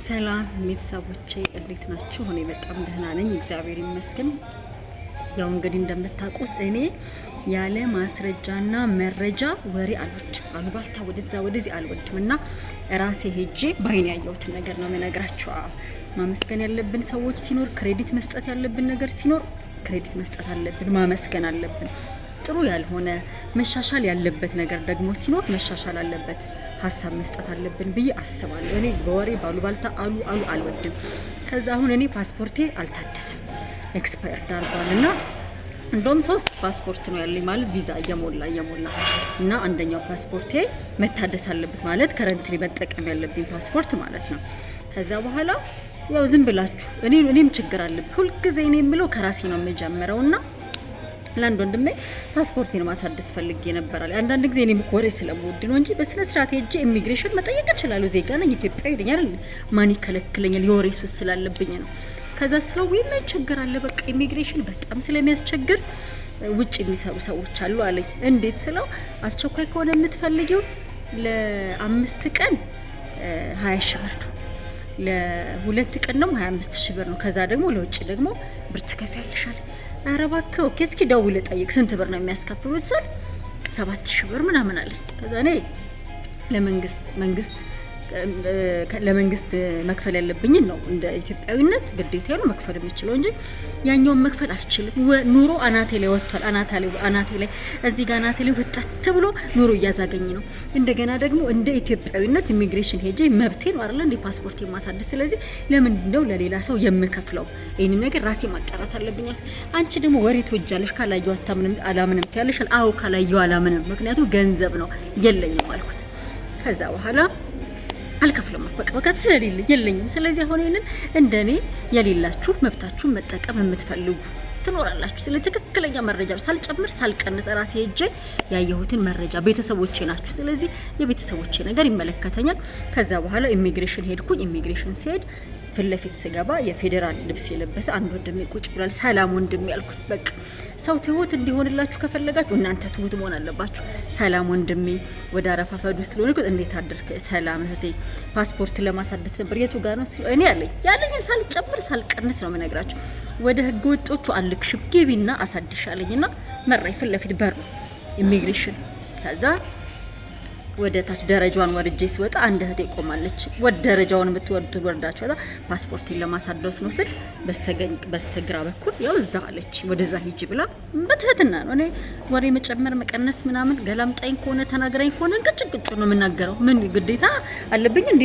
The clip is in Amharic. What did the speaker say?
ሰላም ቤተሰቦቼ እንዴት ናችሁ? እኔ በጣም ደህና ነኝ፣ እግዚአብሔር ይመስገን። ያው እንግዲህ እንደምታውቁት እኔ ያለ ማስረጃና መረጃ ወሬ አልወድም፣ አሉባልታ ወደዛ ወደዚህ አልወድም እና ራሴ ሄጄ ባይኔ ያየሁትን ነገር ነው የምነግራችሁ። ማመስገን ያለብን ሰዎች ሲኖር፣ ክሬዲት መስጠት ያለብን ነገር ሲኖር ክሬዲት መስጠት አለብን፣ ማመስገን አለብን። ጥሩ ያልሆነ መሻሻል ያለበት ነገር ደግሞ ሲኖር መሻሻል አለበት፣ ሀሳብ መስጠት አለብን ብዬ አስባለሁ። እኔ በወሬ ባሉባልታ አልወድም። ከዛ አሁን እኔ ፓስፖርቴ አልታደሰም፣ ኤክስፓየርድ አድርጓልና እንደውም 3 ፓስፖርት ነው ያለኝ ማለት ቪዛ እየሞላ እና አንደኛው ፓስፖርቴ መታደስ አለበት ማለት ከረንትሊ መጠቀም ያለብኝ ፓስፖርት ማለት ነው። ከዛ በኋላ ያው ዝም ብላችሁ እኔም ችግር አለብኝ ሁሉ ጊዜ እኔ የምለው ከራሴ ነው የምጀምረውና ለአንድ ወንድሜ ፓስፖርቴን ማሳደስ ፈልጌ ነበራል። አንዳንድ ጊዜ እኔም ወሬ ስለምወድ ነው እንጂ በስነ ስርዓት ሄጄ ኢሚግሬሽን መጠየቅ እችላለሁ። ዜጋ ነኝ፣ ኢትዮጵያዊ ነኝ አይደል? ማን ይከለክለኛል? የወሬ ሱስ ስላለብኝ ነው። ከዛ ስለው ምን ችግር አለ? በቃ ኢሚግሬሽን በጣም ስለሚያስቸግር ውጭ የሚሰሩ ሰዎች አሉ አለኝ። እንዴት ስለው አስቸኳይ ከሆነ የምትፈልጊው ለ5 ቀን 20 ሺህ ብር ነው፣ ለ2 ቀን ደግሞ 25 ሺህ ብር ነው። ከዛ ደግሞ ለውጭ ደግሞ ብር ትከፍያለሽ አለኝ። አረባከው ኦኬ፣ እስኪ ደውል ጠይቅ ስንት ብር ነው የሚያስከፍሉት ስል 7000 ብር ምናምን አለ። ከዛ እኔ ለመንግስት መክፈል ያለብኝ ነው እንደ ኢትዮጵያዊነት ግዴታ ነው መክፈል የምችለው እንጂ ያኛውን መክፈል አልችልም። ኑሮ አናቴ ላይ ወጥቷል። አናቴ ላይ እዚህ ጋር አናቴ ላይ ወጣት ብሎ ኑሮ እያዛገኝ ነው። እንደገና ደግሞ እንደ ኢትዮጵያዊነት ኢሚግሬሽን ሄጄ መብቴ ነው አይደል እንደ ፓስፖርት የማሳደስ። ስለዚህ ለምን ነው ለሌላ ሰው የምከፍለው? ይሄን ነገር ራሴ ማጣራት አለብኝ። አንቺ ደግሞ ወሬ ትወጃለሽ፣ ካላየው አላምንም ትያለሽ። አዎ ካላየው አላምንም፣ ምክንያቱም ገንዘብ ነው የለኝም አልኩት። ከዛ በኋላ አልከፍልም በቃ ስለሌለ የለኝም። ስለዚህ አሁን ይሄንን እንደኔ የሌላችሁ መብታችሁን መጠቀም የምትፈልጉ ትኖራላችሁ። ስለዚህ ትክክለኛ መረጃ ሳልጨምር ሳልቀንስ ራሴ ሄጄ ያየሁትን መረጃ ቤተሰቦቼ ናችሁ። ስለዚህ የቤተሰቦቼ ነገር ይመለከተኛል። ከዛ በኋላ ኢሚግሬሽን ሄድኩኝ። ኢሚግሬሽን ሲሄድ ፊት ለፊት ስገባ የፌደራል ልብስ የለበሰ አንድ ወንድሜ ቁጭ ብሏል። ሰላም ወንድሜ ያልኩት። በቃ ሰው ትሁት እንዲሆንላችሁ ከፈለጋችሁ እናንተ ትሁት መሆን አለባችሁ። ሰላም ወንድሜ ወደ አረፋፈዱ ስለሆነ እንዴት አደርክ? ሰላም እህቴ፣ ፓስፖርት ለማሳደስ ነበር። የቱ ጋር ነው? እኔ ያለኝን ሳልጨምር ሳልቀንስ ነው የምነግራችሁ። ወደ ህገ ወጦቹ አልክሽም ግቢና አሳድሽ አለኝና መራይ ፊት ለፊት በር ኢሚግሬሽን። ከዛ ወደ ታች ደረጃውን ወርጄ ሲወጣ አንድ እህቴ ቆማለች። ወደ ደረጃውን ወርዳችሁ ከዛ ፓስፖርቴን ለማሳደስ ነው ስል በስተግራ በኩል ያው እዛ አለች። ወደዛ ሂጂ ብላ በትህትና ነው። እኔ ወሬ መጨመር መቀነስ ምናምን ገላምጣኝ ከሆነ ተናግራኝ ከሆነ እንቅጭ ነው የምናገረው። ምን ግዴታ አለብኝ እንዴ?